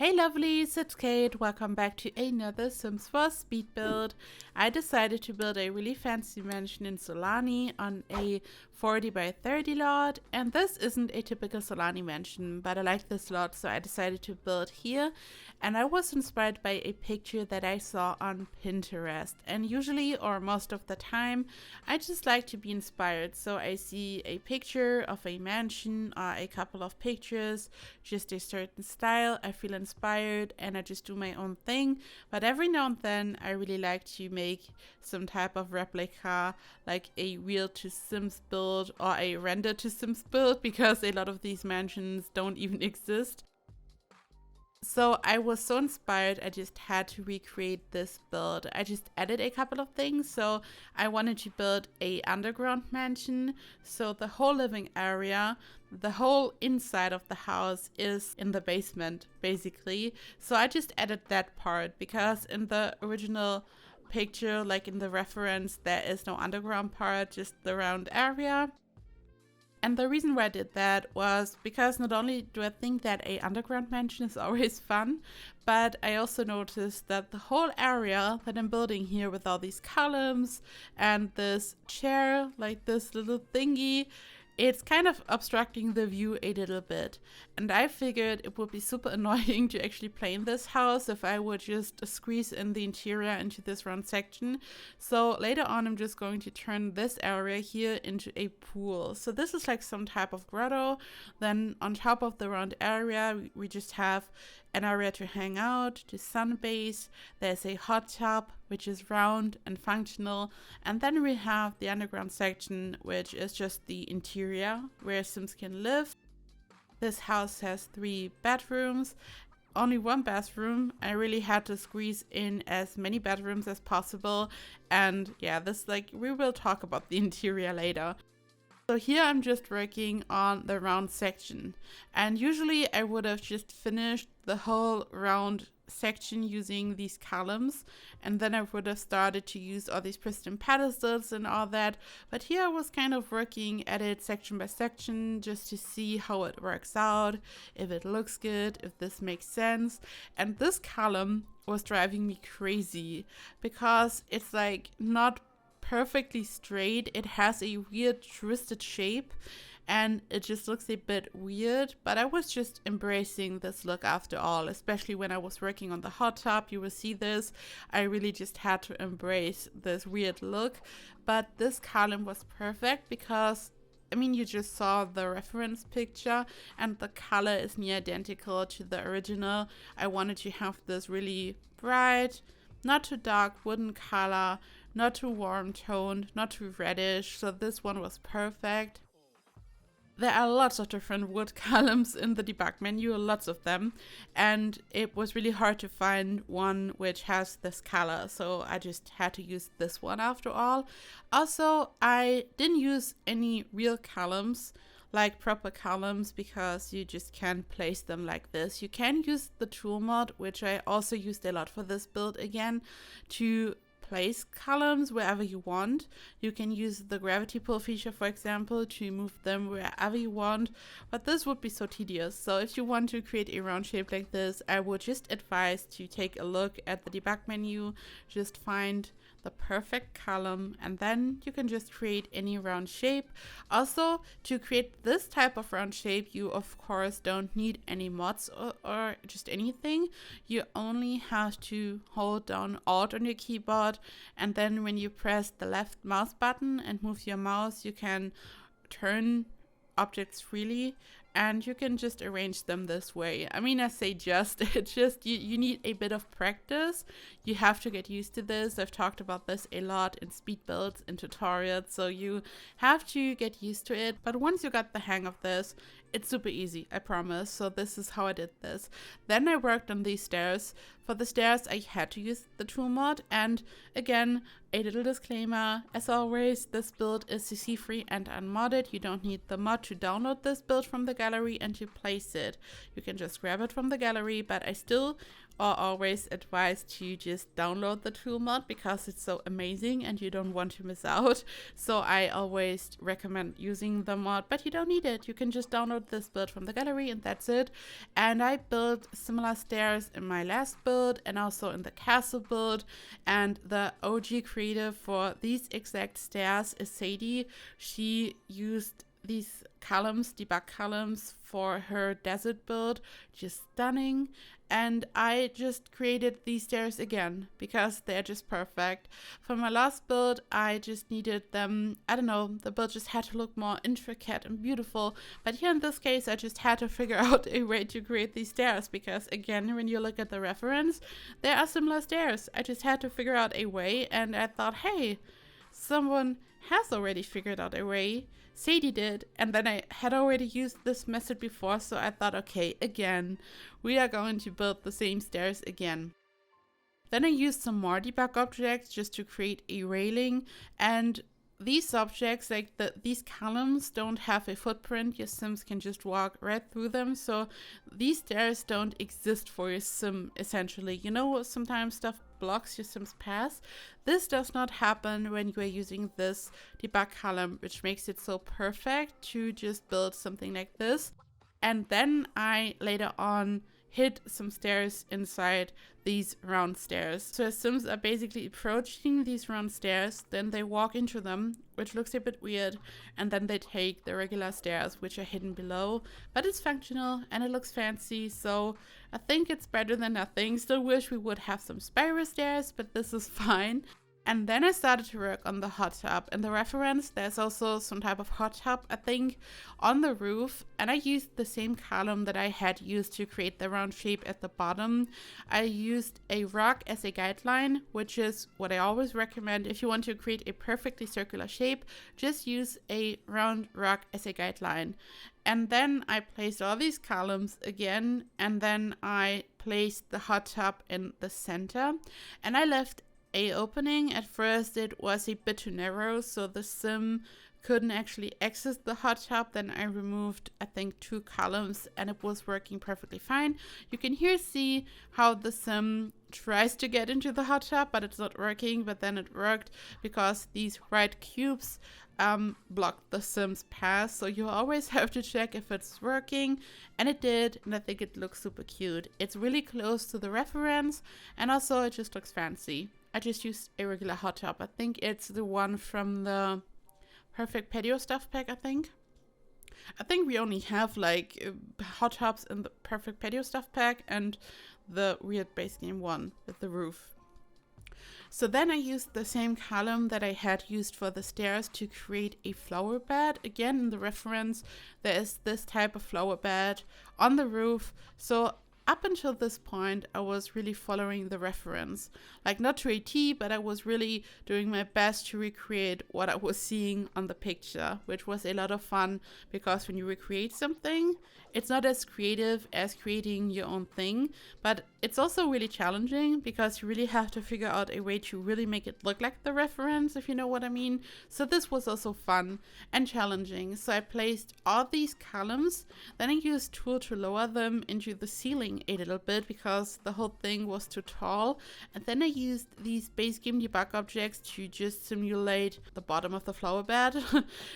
Hey lovelies, it's Kate. Welcome back to another Sims 4 speed build. I decided to build a really fancy mansion in Solani on a 40 by 30 lot, and this isn't a typical Solani mansion, but I like this lot, so I decided to build here. And I was inspired by a picture that I saw on Pinterest, and usually, or most of the time, I just like to be inspired. So I see a picture of a mansion or a couple of pictures, just a certain style, I feel inspired and I just do my own thing. But every now and then I really like to make some type of replica, like a real to Sims build or a render to Sims build, because a lot of these mansions don't even exist. So I was so inspired, I just had to recreate this build. I just added a couple of things. So I wanted to build a underground mansion. So the whole living area, the whole inside of the house is in the basement, basically. So I just added that part because in the original picture, like in the reference, there is no underground part, just the round area. And the reason why I did that was because not only do I think that a underground mansion is always fun, but I also noticed that the whole area that I'm building here with all these columns and this chair, like this little thingy, it's kind of obstructing the view a little bit. And I figured it would be super annoying to actually play in this house if I would just squeeze in the interior into this round section. So later on, I'm just going to turn this area here into a pool. So this is like some type of grotto. Then on top of the round area, we just have an area to hang out, to sunbathe. There's a hot tub, which is round and functional. And then we have the underground section, which is just the interior where Sims can live. This house has 3 bedrooms, only 1 bathroom. I really had to squeeze in as many bedrooms as possible. And yeah, we will talk about the interior later. So here I'm just working on the round section, and usually I would have just finished the whole round section using these columns, and then I would have started to use all these piston pedestals and all that. But here I was kind of working at it section by section just to see how it works out, if it looks good, if this makes sense. And this column was driving me crazy because it's like not perfectly straight. It has a weird twisted shape and it just looks a bit weird, but I was just embracing this look after all, especially when I was working on the hot tub. You will see this. I really just had to embrace this weird look, but this column was perfect because you just saw the reference picture and the color is near identical to the original. I wanted to have this really bright, not too dark wooden color, not too warm toned, not too reddish, so this one was perfect. There are lots of different wood columns in the debug menu, lots of them, and it was really hard to find one which has this color, so I just had to use this one after all. Also, I didn't use any real columns, like proper columns, because you just can't place them like this. You can use the tool mod, which I also used a lot for this build again, to place columns wherever you want. You can use the gravity pull feature, for example, to move them wherever you want, but this would be so tedious. So if you want to create a round shape like this, I would just advise to take a look at the debug menu, just find the perfect column, and then you can just create any round shape. Also, to create this type of round shape, you of course don't need any mods or just anything. You only have to hold down Alt on your keyboard, and then when you press the left mouse button and move your mouse, you can turn objects freely and you can just arrange them this way. I say just, it's just you need a bit of practice. You have to get used to this. I've talked about this a lot in speed builds and tutorials, so you have to get used to it. But once you got the hang of this, it's super easy, I promise. So this is how I did this. Then I worked on these stairs. For the stairs, I had to use the tool mod. And again, a little disclaimer, as always, this build is CC free and unmodded. You don't need the mod to download this build from the gallery and to place it. You can just grab it from the gallery, but I still are always advised to just download the tool mod because it's so amazing and you don't want to miss out. So I always recommend using the mod, but you don't need it. You can just download this build from the gallery and that's it. And I built similar stairs in my last build and also in the castle build. And the OG creator for these exact stairs is Sadie. She used these columns, debug columns, for her desert build. Just stunning. And I just created these stairs again because they're just perfect. For my last build, I just needed them, I don't know, the build just had to look more intricate and beautiful. But here in this case, I just had to figure out a way to create these stairs because, again, when you look at the reference, there are similar stairs. I just had to figure out a way, and I thought, hey, someone has already figured out a way. Sadie did, and then I had already used this method before, so I thought, okay, again, we are going to build the same stairs again. Then I used some more debug objects just to create a railing, and these objects, like these columns, don't have a footprint. Your Sims can just walk right through them. So these stairs don't exist for your Sim, essentially. You know, sometimes stuff blocks your Sim's path. This does not happen when you are using this debug column, which makes it so perfect to just build something like this. And then I later on hid some stairs inside these round stairs. So Sims are basically approaching these round stairs, then they walk into them, which looks a bit weird, and then they take the regular stairs, which are hidden below. But it's functional and it looks fancy, so I think it's better than nothing. Still wish we would have some spiral stairs, but this is fine. And then I started to work on the hot tub. In the reference, there's also some type of hot tub, I think, on the roof. And I used the same column that I had used to create the round shape at the bottom. I used a rock as a guideline, which is what I always recommend. If you want to create a perfectly circular shape, just use a round rock as a guideline. And then I placed all these columns again, and then I placed the hot tub in the center. And I left a opening. At first it was a bit too narrow, so the Sim couldn't actually access the hot tub. Then I removed, I think, 2 columns and it was working perfectly fine. You can here see how the Sim tries to get into the hot tub, but it's not working. But then it worked because these white cubes blocked the Sim's path, so you always have to check if it's working, and it did, and I think it looks super cute. It's really close to the reference, and also it just looks fancy. I just used a regular hot tub. I think it's the one from the Perfect Patio Stuff Pack, I think we only have like hot tubs in the Perfect Patio Stuff Pack and the weird base game one with the roof. So then I used the same column that I had used for the stairs to create a flower bed. Again, in the reference, there is this type of flower bed on the roof. So up until this point, I was really following the reference. Like, not to a T, but I was really doing my best to recreate what I was seeing on the picture, which was a lot of fun because when you recreate something, it's not as creative as creating your own thing, but it's also really challenging because you really have to figure out a way to really make it look like the reference, if you know what I mean. So this was also fun and challenging. So I placed all these columns, then I used tool to lower them into the ceiling a little bit because the whole thing was too tall. And then I used these base game debug objects to just simulate the bottom of the flower bed.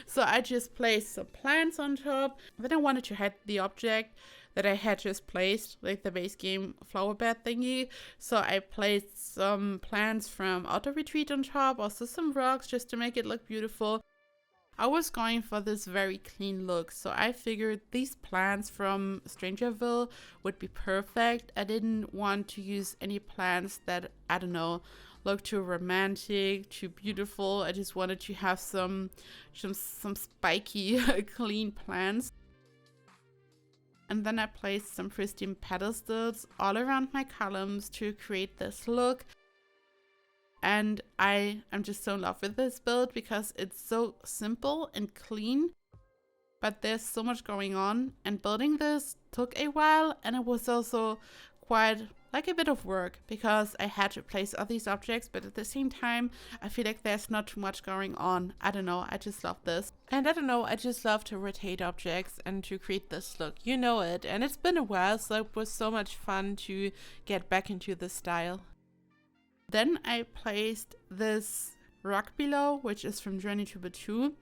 So I just placed some plants on top. Then I wanted to hide the object that I had just placed, like the base game flower bed thingy. So I placed some plants from Auto Retreat on top, also some rocks just to make it look beautiful. I was going for this very clean look, so I figured these plants from Strangerville would be perfect. I didn't want to use any plants that, I don't know, look too romantic, too beautiful. I just wanted to have some spiky, clean plants. And then I placed some pristine pedestals all around my columns to create this look. And I am just so in love with this build because it's so simple and clean, but there's so much going on, and building this took a while, and it was also quite like a bit of work because I had to place all these objects, but at the same time, I feel like there's not too much going on. I don't know, I just love this. And I don't know, I just love to rotate objects and to create this look. You know it. And it's been a while, so it was so much fun to get back into this style. Then I placed this rock below, which is from Journey to Batu,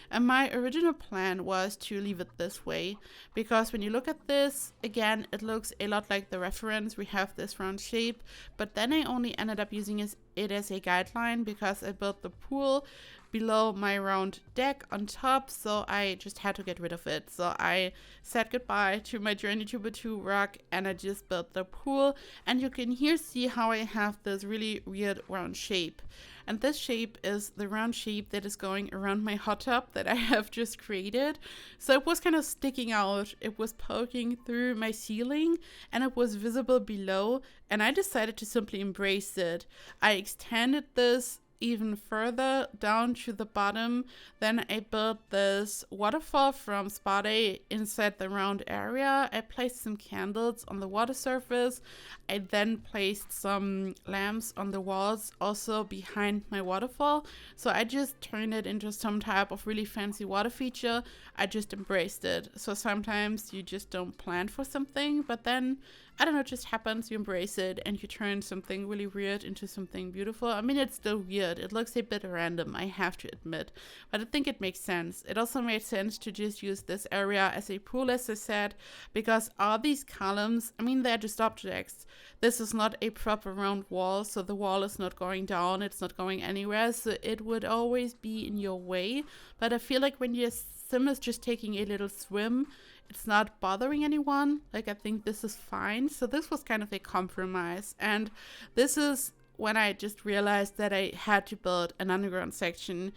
and my original plan was to leave it this way because when you look at this again, it looks a lot like the reference. We have this round shape, but then I only ended up using it as a guideline because I built the pool below my round deck on top, so I just had to get rid of it. So I said goodbye to my Journey to Batu rock and I just built the pool, and you can here see how I have this really weird round shape. And this shape is the round shape that is going around my hot tub that I have just created. So it was kind of sticking out. It was poking through my ceiling and it was visible below. And I decided to simply embrace it. I extended this even further down to the bottom. Then I built this waterfall from Spade inside the round area. I placed some candles on the water surface. I then placed some lamps on the walls also behind my waterfall. So I just turned it into some type of really fancy water feature. I just embraced it. So sometimes you just don't plan for something, but then I don't know, it just happens, you embrace it, and you turn something really weird into something beautiful. I mean, it's still weird. It looks a bit random, I have to admit. But I think it makes sense. It also made sense to just use this area as a pool, as I said, because all these columns, I mean, they're just objects. This is not a proper round wall, so the wall is not going down, it's not going anywhere, so it would always be in your way. But I feel like when your sim is just taking a little swim, it's not bothering anyone. Like, I think this is fine. So this was kind of a compromise. And this is when I just realized that I had to build an underground section.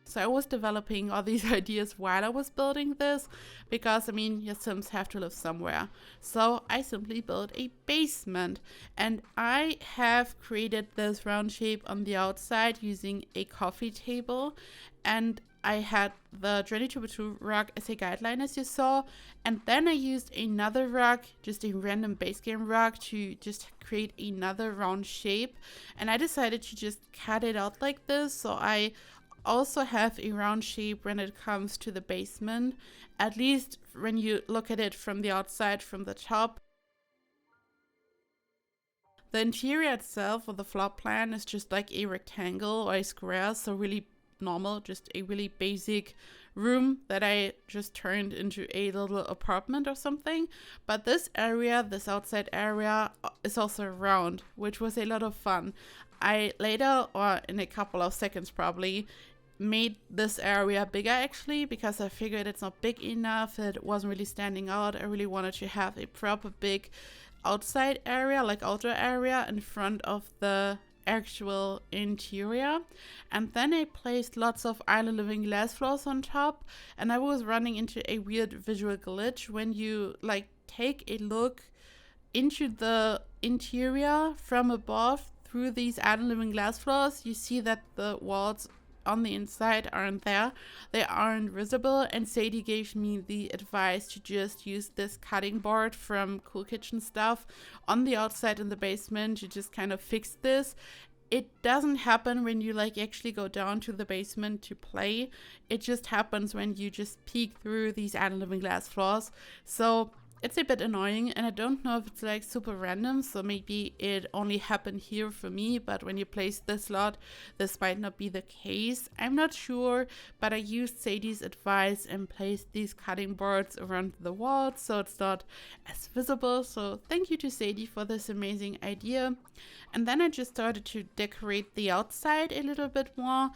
So I was developing all these ideas while I was building this because, I mean, your Sims have to live somewhere. So I simply built a basement, and I have created this round shape on the outside using a coffee table, and I had the Journey to Batu rock as a guideline, as you saw, and then I used another rock, just a random base game rock, to just create another round shape, and I decided to just cut it out like this, so I also have a round shape when it comes to the basement, at least when you look at it from the outside, from the top. The interior itself, or the floor plan, is just like a rectangle or a square, so really normal, just a really basic room that I just turned into a little apartment or something. But this area, this outside area, is also round, which was a lot of fun. I later, or in a couple of seconds probably, made this area bigger actually, because I figured it's not big enough, it wasn't really standing out. I really wanted to have a proper big outside area, like outdoor area, in front of the actual interior. And then I placed lots of island living glass floors on top, and I was running into a weird visual glitch. When you like take a look into the interior from above through these island living glass floors, you see that the walls on the inside aren't there, they aren't visible, and Sadie gave me the advice to just use this cutting board from Cool Kitchen Stuff on the outside in the basement to just kind of fix this. It doesn't happen when you like actually go down to the basement to play. It just happens when you just peek through these island living glass floors. So it's a bit annoying, and I don't know if it's like super random, so maybe it only happened here for me, but when you place this lot, this might not be the case. I'm not sure, but I used Sadie's advice and placed these cutting boards around the walls so it's not as visible. So thank you to Sadie for this amazing idea. And then I just started to decorate the outside a little bit more.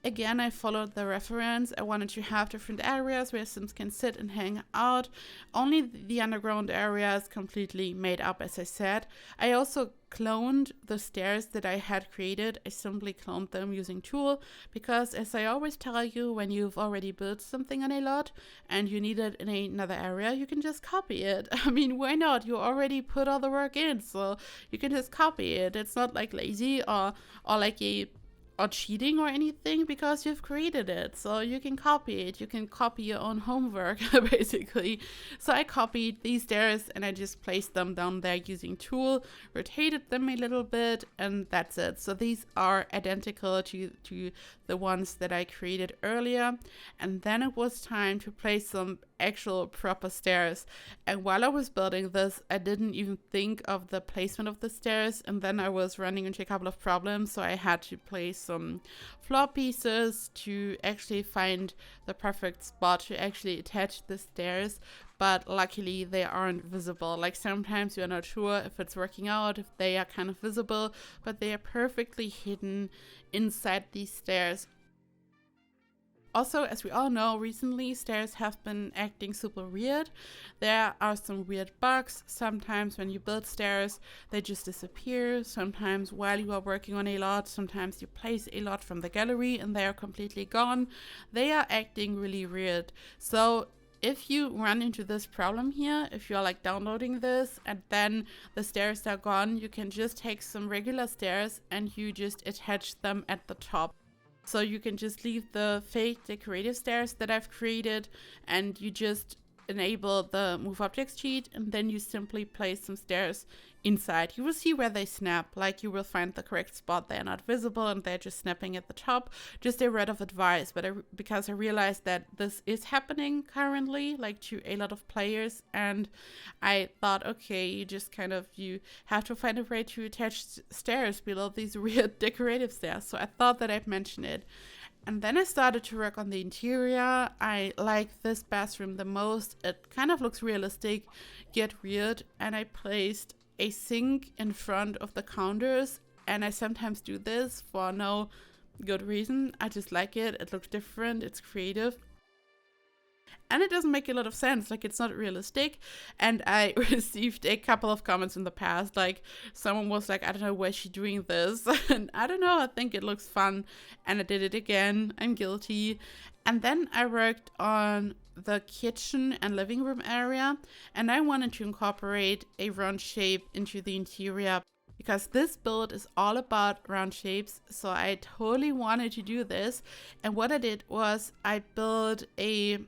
Again, I followed the reference. I wanted to have different areas where Sims can sit and hang out. Only the underground area is completely made up, as I said. I also cloned the stairs that I had created. I simply cloned them using Tool because, as I always tell you, when you've already built something on a lot and you need it in another area, you can just copy it. I mean, why not? You already put all the work in, so you can just copy it. It's not like lazy or like a or cheating or anything because you've created it. So you can copy it. You can copy your own homework, basically. So I copied these stairs and I just placed them down there using tool, rotated them a little bit, and that's it. So these are identical to the ones that I created earlier. And then it was time to place some actual proper stairs. And while I was building this, I didn't even think of the placement of the stairs. And then I was running into a couple of problems. So I had to place some floor pieces to actually find the perfect spot to actually attach the stairs. But luckily they aren't visible. Like sometimes you're not sure if it's working out, if they are kind of visible, but they are perfectly hidden inside these stairs. Also, as we all know, recently stairs have been acting super weird. There are some weird bugs. Sometimes when you build stairs, they just disappear. Sometimes while you are working on a lot, sometimes you place a lot from the gallery and they are completely gone. They are acting really weird. So if you run into this problem here, if you're like downloading this and then the stairs are gone, you can just take some regular stairs and you just attach them at the top. So you can just leave the fake decorative stairs that I've created and you just enable the move objects cheat and then you simply place some stairs inside. You will see where they snap, like you will find the correct spot. They're not visible and they're just snapping at the top. Just a word of advice, but because I realized that this is happening currently, like to a lot of players, and I thought, okay, you have to find a way to attach stairs below these weird decorative stairs. So I thought that I'd mention it. And then I started to work on the interior. I like this bathroom the most. It kind of looks realistic, yet weird. And I placed a sink in front of the counters. And I sometimes do this for no good reason. I just like it. It looks different. It's creative. And it doesn't make a lot of sense, like it's not realistic. And I received a couple of comments in the past, like someone was like, I don't know, why is she doing this? And I don't know, I think it looks fun. And I did it again, I'm guilty. And then I worked on the kitchen and living room area. And I wanted to incorporate a round shape into the interior because this build is all about round shapes. So I totally wanted to do this. And what I did was I built a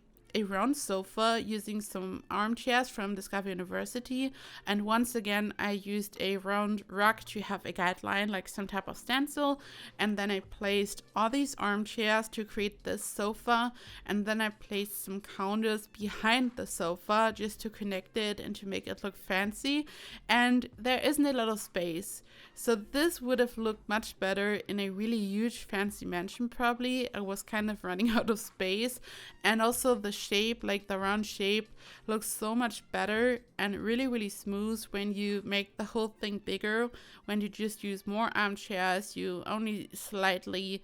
round sofa using some armchairs from Discover University, and once again I used a round rug to have a guideline, like some type of stencil, and then I placed all these armchairs to create this sofa, and then I placed some counters behind the sofa just to connect it and to make it look fancy. And there isn't a lot of space, so this would have looked much better in a really huge fancy mansion. Probably I was kind of running out of space, and also the shape, like the round shape, looks so much better and really smooth when you make the whole thing bigger. When you just use more armchairs, you only slightly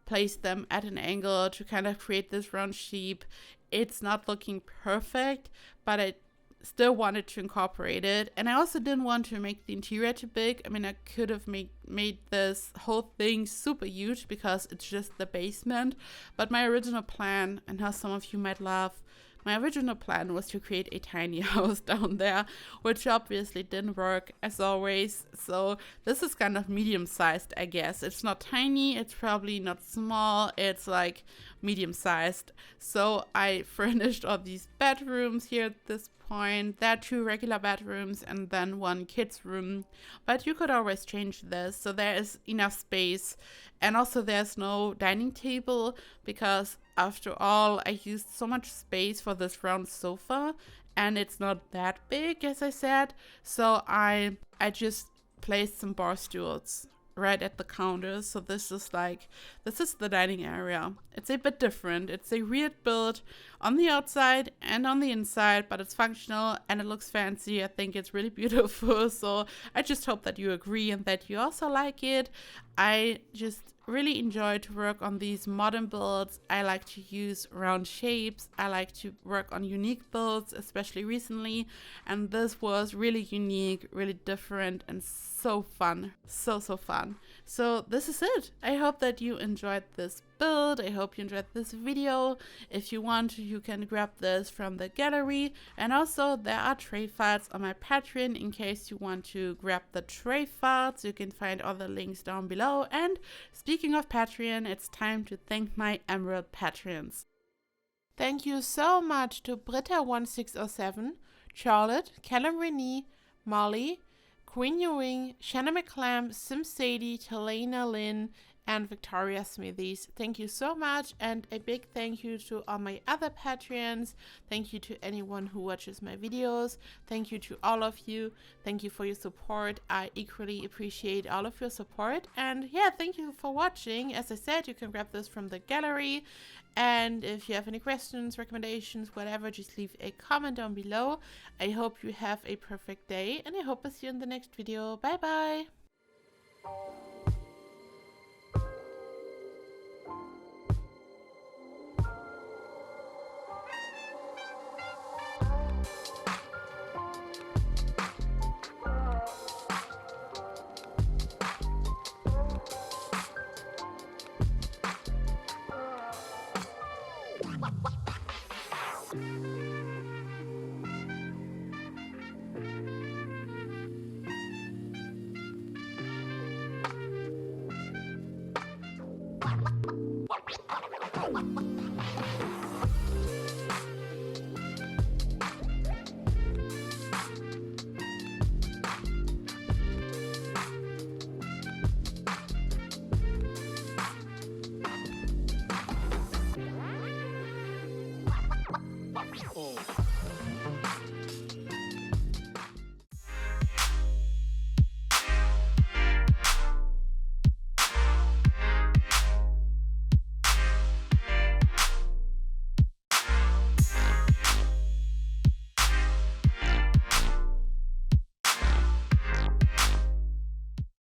place them at an angle to kind of create this round shape. It's not looking perfect, but I still wanted to incorporate it. And I also didn't want to make the interior too big. I mean, I could have made this whole thing super huge because it's just the basement. But my original plan, and how some of you might laugh, my original plan was to create a tiny house down there, which obviously didn't work as always. So this is kind of medium-sized, I guess. It's not tiny, it's probably not small, it's like medium-sized. So I furnished all these bedrooms here at this point. There are 2 regular bedrooms and then 1 kids room, but you could always change this, so there is enough space. And also there's no dining table because after all I used so much space for this round sofa and it's not that big, as I said. So I just placed some bar stools right at the counters. So this is the dining area. It's a bit different. It's a weird build on the outside and on the inside, but it's functional and it looks fancy. I think it's really beautiful. So I just hope that you agree and that you also like it. I just really enjoy to work on these modern builds. I like to use round shapes. I like to work on unique builds, especially recently. And this was really unique, really different, and so fun. So fun. So this is it. I hope that you enjoyed this build. I hope you enjoyed this video. If you want to, you can grab this from the gallery. And also there are tray files on my Patreon in case you want to grab the tray files. You can find all the links down below. And speaking of Patreon, it's time to thank my Emerald Patreons. Thank you so much to Britta1607, Charlotte, Callum Renee, Molly, Queen Ewing, Shanna McClam, Sim Sadie, Talena Lynn, and Victoria Smithies. Thank you so much, and a big thank you to all my other Patreons. Thank you to anyone who watches my videos. Thank you to all of you. Thank you for your support. I equally appreciate all of your support. And yeah, thank you for watching. As I said, you can grab this from the gallery. And if you have any questions, recommendations, whatever, just leave a comment down below. I hope you have a perfect day, and I hope to see you in the next video. Bye bye! Oh.